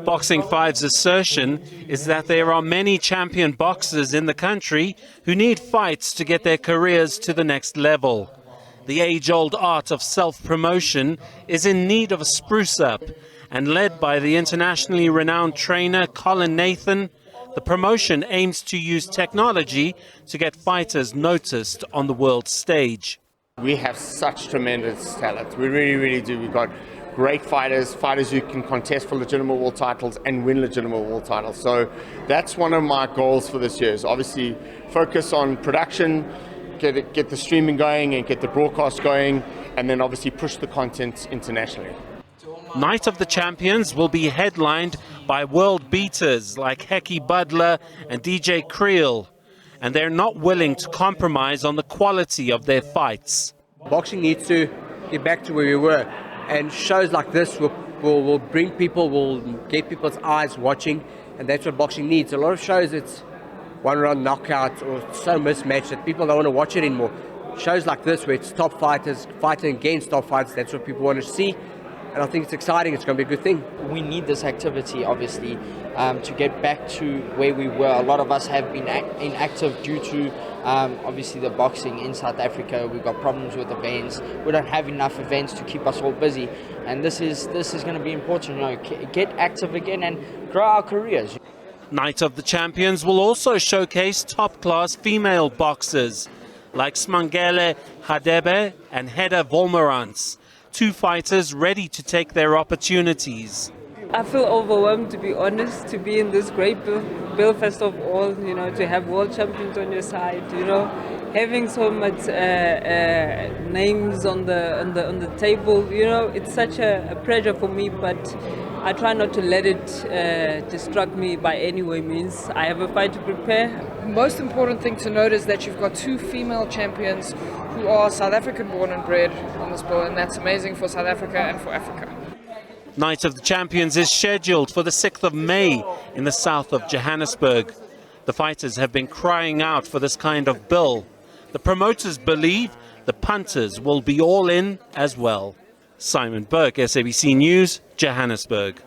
Boxing 5's assertion is that there are many champion boxers in the country who need fights to get their careers to the next level. The age-old art of self-promotion is in need of a spruce-up, and led by the internationally renowned trainer Colin Nathan, the promotion aims to use technology to get fighters noticed on the world stage. We have such tremendous talent. We really, really do. We've got great fighters who can contest for legitimate world titles and win legitimate world titles. So that's one of my goals for this year, is obviously focus on production, get the streaming going and get the broadcast going, and then obviously push the content internationally. Night of the Champions will be headlined by world beaters like Hecky Butler and DJ Creel, and they're not willing to compromise on the quality of their fights. Boxing needs to get back to where we were, and shows like this will bring people, will get people's eyes watching, and that's what boxing needs. A lot of shows, it's one-round knockout or so mismatched that people don't want to watch it anymore. Shows like this, where it's top fighters fighting against top fighters, that's what people want to see. And I think it's exciting. It's going to be a good thing. We need this activity, obviously, to get back to where we were. A lot of us have been inactive due to, obviously, the boxing in South Africa. We've got problems with events. We don't have enough events to keep us all busy. And this is going to be important. You know, get active again and grow our careers. Night of the Champions will also showcase top-class female boxers like Smangele Hadebe and Hedda Volmerans, two fighters ready to take their opportunities. I feel overwhelmed, to be honest, to be in this great bill first of all, you know, to have world champions on your side, you know, having so much names on the table, you know, it's such a pleasure for me, but I try not to let it distract me by any way means. I have a fight to prepare. The most important thing to note is that you've got two female champions who are South African born and bred on this bill, and that's amazing for South Africa and for Africa. Night of the Champions is scheduled for the 6th of May in the south of Johannesburg. The fighters have been crying out for this kind of bill. The promoters believe the punters will be all in as well. Simon Burke, SABC News, Johannesburg.